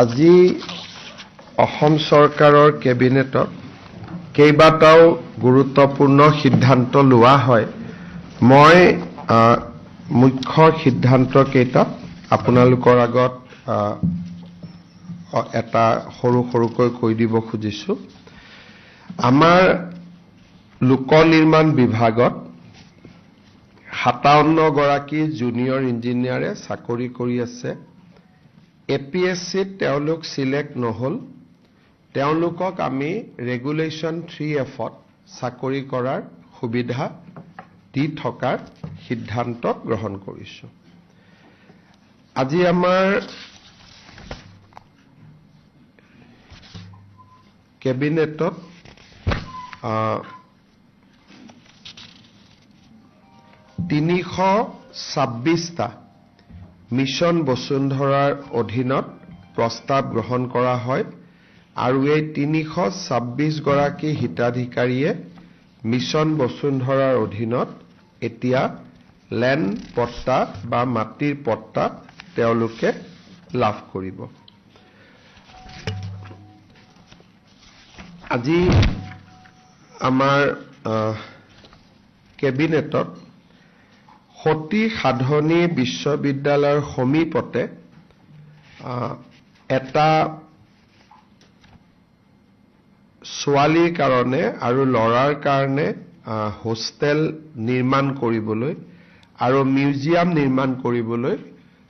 আজি অসম চৰকাৰৰ কেবিনেটত কেইবাটাও গুৰুত্বপূৰ্ণ সিদ্ধান্ত লোৱা হয়। মই মুখ্য সিদ্ধান্ত কেইটা আপোনালোকৰ আগত এটা সৰুকৈ কৈ দিব খুজিছো। আমাৰ লোক নিৰ্মাণ বিভাগত 57 গৰাকী জুনিয়ৰ ইঞ্জিনিয়াৰে চাকৰি কৰি আছে। APSCত তেওঁলোক সিলেক্ট নহল, তেওঁলোকক আমি ৰেগুলেশ্যন 3Fত চাকৰি কৰাৰ সুবিধা দি থকাৰ সিদ্ধান্ত গ্ৰহণ কৰিছো। আজি আমাৰ কেবিনেটত 326টা মিছন বসুন্ধৰাৰ অধীনত প্ৰস্তাৱ গ্ৰহণ কৰা হয় আৰু এই 326 গৰাকী হিতাধিকাৰীয়ে মিছন বসুন্ধৰাৰ অধীনত এতিয়া লেণ্ড পট্টা বা মাটিৰ পট্টা তেওঁলোকে লাভ কৰিব। আজি আমাৰ কেবিনেটত সতী সাধনী বিশ্ববিদ্যালয়ৰ সমীপতে এটা ছোৱালীৰ কাৰণে আৰু ল'ৰাৰ কাৰণে হোষ্টেল নিৰ্মাণ কৰিবলৈ আৰু মিউজিয়াম নিৰ্মাণ কৰিবলৈ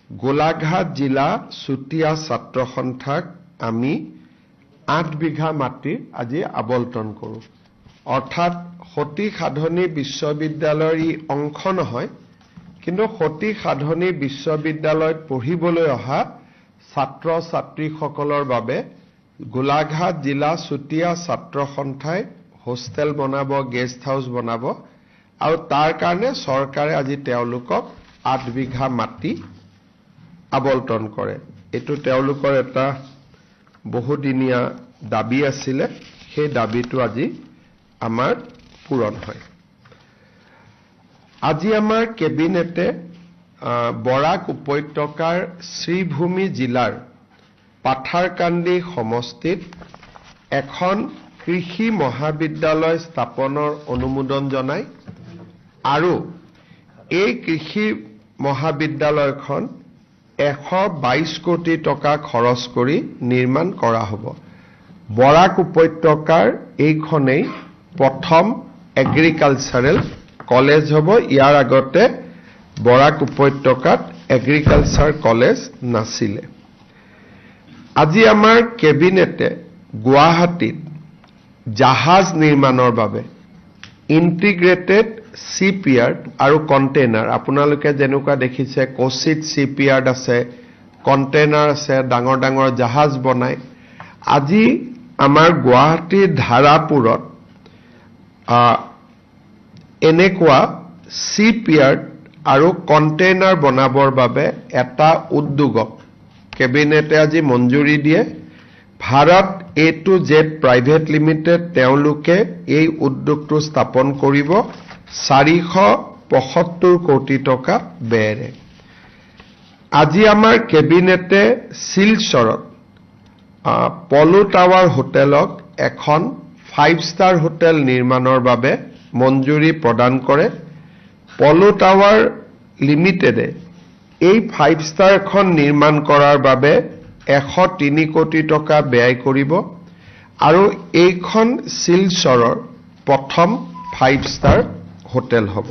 গোলাঘাট জিলা চুতীয়া ছাত্ৰ সন্থাক আমি 8 বিঘা মাটি আজি আবণ্টন কৰোঁ। অৰ্থাৎ সতী সাধনী বিশ্ববিদ্যালয়ৰ ই অংশ নহয়, কিন্তু সতী সাধনী বিশ্ববিদ্যালয়ত পঢ়িবলৈ অহা ছাত্ৰ ছাত্ৰীসকলৰ বাবে গোলাঘাট জিলা চুতীয়া ছাত্ৰ সন্থাই হোষ্টেল বনাব, গেষ্ট হাউচ বনাব আৰু তাৰ কাৰণে চৰকাৰে আজি তেওঁলোকক 8 বিঘা মাটি আবণ্টন কৰে। এইটো তেওঁলোকৰ এটা বহুদিনীয়া দাবী আছিলে, সেই দাবীটো আজি আমাৰ পূৰণ হয়। আজি আমাৰ কেবিনেটে বৰাক উপত্যকাৰ শ্ৰীভূমি জিলাৰ পাথাৰকান্দি সমষ্টিত এখন কৃষি মহাবিদ্যালয় স্থাপনৰ অনুমোদন জনায় আৰু এই কৃষি মহাবিদ্যালয়খন 122 কোটি টকা খৰচ কৰি নিৰ্মাণ কৰা হ'ব। বৰাক উপত্যকাৰ এইখনেই প্ৰথম এগ্ৰিকালচাৰেল কলেজ হ'ব। ইয়াৰ আগতে বৰাক উপত্যকাত এগ্ৰিকালচাৰ কলেজ নাছিলে। আজি আমাৰ কেবিনেটে গুৱাহাটীত জাহাজ নিৰ্মাণৰ বাবে ইণ্টিগ্ৰেটেড চিপয়াৰ্ড আৰু কণ্টেইনাৰ, আপোনালোকে যেনেকুৱা দেখিছে কোচিত চিপয়াৰ্ড আছে, কণ্টেইনাৰ আছে, ডাঙৰ ডাঙৰ জাহাজ বনায়। আজি আমাৰ গুৱাহাটীৰ ধাৰাপুৰত এনেকুৱা চিপয়াৰ্ড আৰু কণ্টেইনাৰ বনাবৰ বাবে এটা উদ্যোগক কেবিনেটে আজি মঞ্জুৰি দিয়ে। ভাৰত A2Z প্ৰাইভেট লিমিটেড তেওঁলোকে এই উদ্যোগটো স্থাপন কৰিব 475 কোটি টকা ব্যয়েৰে। আজি আমাৰ কেবিনেটে শিলচৰত পলো টাৱাৰ হোটেলক এখন 5-ষ্টাৰ হোটেল নিৰ্মাণৰ বাবে মঞ্জুৰি প্ৰদান কৰে। পলো টাৱাৰ লিমিটেডে এই 5-ষ্টাৰখন নিৰ্মাণ কৰাৰ বাবে 103 কোটি টকা ব্যয় কৰিব আৰু এইখন শিলচৰৰ প্ৰথম 5-ষ্টাৰ হোটেল হ'ব।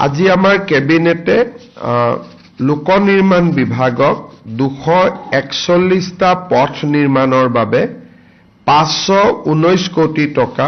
আজি আমাৰ কেবিনেটে লোক নিৰ্মাণ বিভাগক 241টা পথ নিৰ্মাণৰ বাবে 519 কোটি টকা